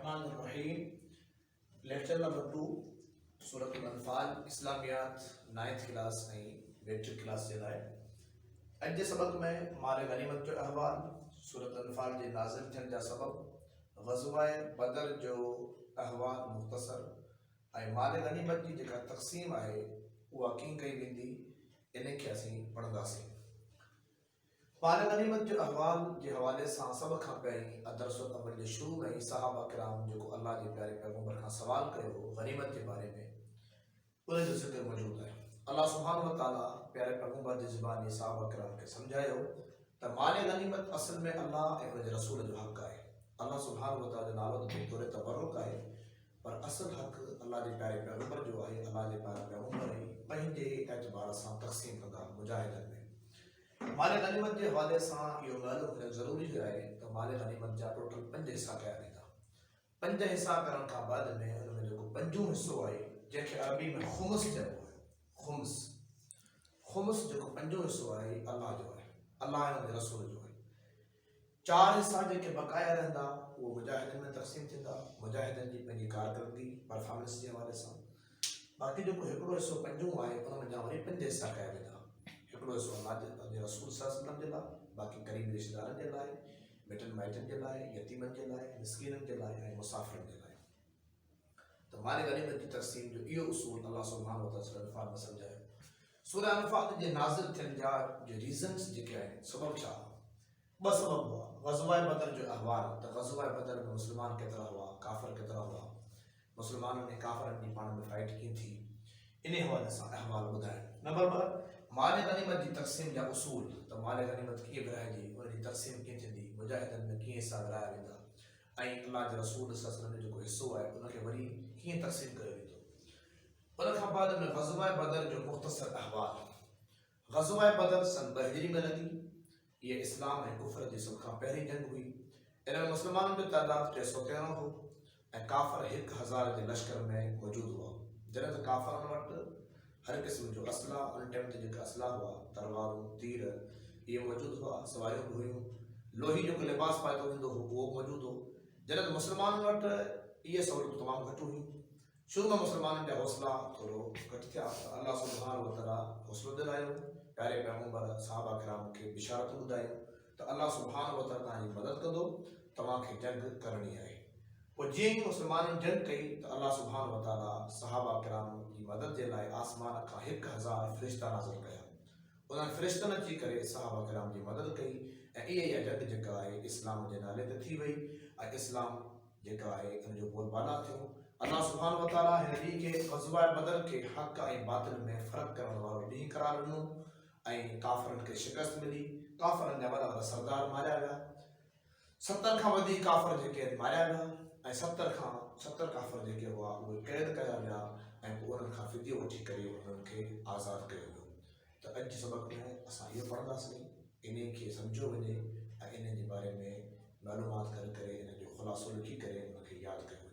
बिस्मिल्लाहिर्रहमानिर्रहीम। Lecture number 2 सूरत अल-अनफाल इस्लामियात 9th class ऐं matric class जे लाइ। अॼु जे सबक़ में माल गनीमत जो अहवाल, सूरत अल-अनफाल जे नाज़िल थियण जा सबब, ग़ज़वाए बदर जो अहवाल मुख़्तसर ऐं माल गनीमत जी जेका तक़सीम आहे उहा कीअं कई वेंदी इन खे असीं पढ़ंदासीं। माल गनीमत जो अहवाल जे हवाले सां सभ खां पहिरीं अदरसुल अवल जे शुरू में ई सहाबा किराम जेको अल्लाह जे प्यारे पैगंबर खां सवाल कयो हो गनीमत जे बारे में, उन जो ज़िक्र मौजूद आहे। अल्लाह सुब्हानहु व तआला प्यारे पैगंबर जी ज़बानी सहाबा किराम खे समझायो त माल गनीमत असल में अल्लाह ऐं उन जे रसूल जो हक़ आहे। अल्लाह सुब्हानहु व तआला जो नालो त तौर तबरुक आहे, पर असल हक़ अल्लाह जे प्यारे पैगंबर जो आहे। अल्लाह जे प्यारे पैगंबर ई पंहिंजे एतबार सां तक़सीम कंदा मुजाहिदनि में। माल गनीमत के हवाले से यो मालूम ज़रूरी है तो माल गनीमत जा टोटल 5 हिस्सा कया वेंदा। 5 हिस्सा करण खां बाद में उनमें जो पंजो हिस्सो आहे जंहिंखे अरबी में खुम्स चइबो आहे। खुम्स जो पंजो हिस्सो आहे अल्लाह जो आहे, अल्लाह ऐं उनजे रसूल जो आहे। 4 हिस्सा जेके बकाया रहंदा वो मुजाहिदनि में तक़सीम थींदा, मुजाहिदनि जी पंहिंजी कारकर्दगी परफॉर्मेंस जे हवाले सां। बाक़ी जो हिकिड़ो हिस्सो पंजो आहे उनमें जा वरी 5 हिस्सा कया वेंदा। हिकिड़ो हिस्सो अल्लाह जे रसूल सल्लल्लाहु अलैहि वसल्लम जे लाइ, बाक़ी क़रीबी रिश्तेदारनि जे लाइ, मिटनि माइटनि जे लाइ, यतीमनि जे लाइ, मिस्कीननि जे लाइ ऐं मुसाफ़िरनि जे लाइ। तो माल गनीमत जी तक़सीम जो इहो उसूल अल्लाह सुब्हानहु व तआला सूरह अनफाल में समझायो। सूरह अनफाल जे नाज़िल थियण जा जो रीज़न्स जेके आहिनि, सबब छा? 2 सबब हुआ। ग़ज़वाए बदर जो अहवाल, त ग़ज़वाए बदर में मुस्लमान केतिरा हुआ, काफ़िर केतिरा हुआ, मुस्लमाननि ऐं काफ़िरनि जी पाण में फाइट कीअं थी, इन हवाले सां अहवाल ॿुधाइण। नंबर 2 माल गनीमत जी तक़सीम जा उसूल, त माल गनीमत कीअं विरहाइजी, उन जी तक़सीम कीअं थींदी, मुजाहिदनि में कीअं हिस्सा विरहाया वेंदा, ऐं अल्लाह जे रसूल सल्लल्लाहु अलैहि वसल्लम जो जेको हिस्सो आहे उनखे वरी कीअं तक़सीम कयो वेंदो। उन खां बाद में ग़ज़वाए बदर जो मुख़्तसर अहवाल। ग़ज़वाए बदर सन 2 हिजरी में लॻी। ये इस्लाम ऐं कुफ़र जी सभ खां पहिरीं जंग हुई। इन में मुस्लमाननि जो तादाद 313 हो ऐं काफ़िर 1000 जे लश्कर में मौजूद हुआ। जॾहिं त काफ़िरनि वटि हर क़िस्म जो असला, उन टाइम ते जेका असला हुआ, तलवारूं, तीर, इहे मौजूद हुआ, सवारियूं बि हुयूं, लोही जो लिबास पातो वेंदो हो उहो मौजूद हो। जॾहिं त मुस्लमाननि वटि इहे सहूलियतूं तमामु घटि हुयूं। शुरू में मुस्लमाननि जा हौसला थोरो घटि थिया, त अल्लाह सुब्हानहु व तआला हौसलो दिलायो, प्यारे पैगंबर सहाबा किराम खे बिशारतूं ॿुधायूं त अल्लाह सुब्हानहु व तआला तव्हांजी मदद कंदो, तव्हांखे जंग करणी आहे। पोइ जीअं ई मुस्लमाननि जंग कई त अल्लाह सुब्हानहु व तआला सहाबा किराम जी मदद जे लाइ आसमान खां 1000 फ़रिश्ता नाज़िल कया। उन्हनि फ़रिश्तनि अची करे सहाबा किराम जी मदद कई ऐं इहा जंग जेका आहे इस्लाम जे नाले ते थी वई ऐं इस्लाम जेका आहे उन जो बोलबाला थियो। अल्लाह सुब्हानहु व तआला हिन ॾींहं खे ग़ज़वाए बदर खे हक़ ऐं बातिल में फ़र्क़ु करण वारो ॾींहुं करार ॾिनो ऐं काफ़िरनि खे शिकस्त मिली। काफ़िरनि जा वॾा वॾा सरदार मारिया विया, 70 खां वधीक काफ़िर जेके मारिया विया ऐं 70 काफ़िर जेके हुआ उहे क़ैद कया विया ऐं पोइ उन्हनि खां फिदियो वठी करे उन्हनि खे आज़ादु कयो वियो। त अॼु जे सबक़ में असां इहो पढ़ंदासीं, इन खे सम्झो वञे ऐं इन जे बारे में मालूमात करे इन जो ख़ुलासो लिखी करे उनखे यादि कयो।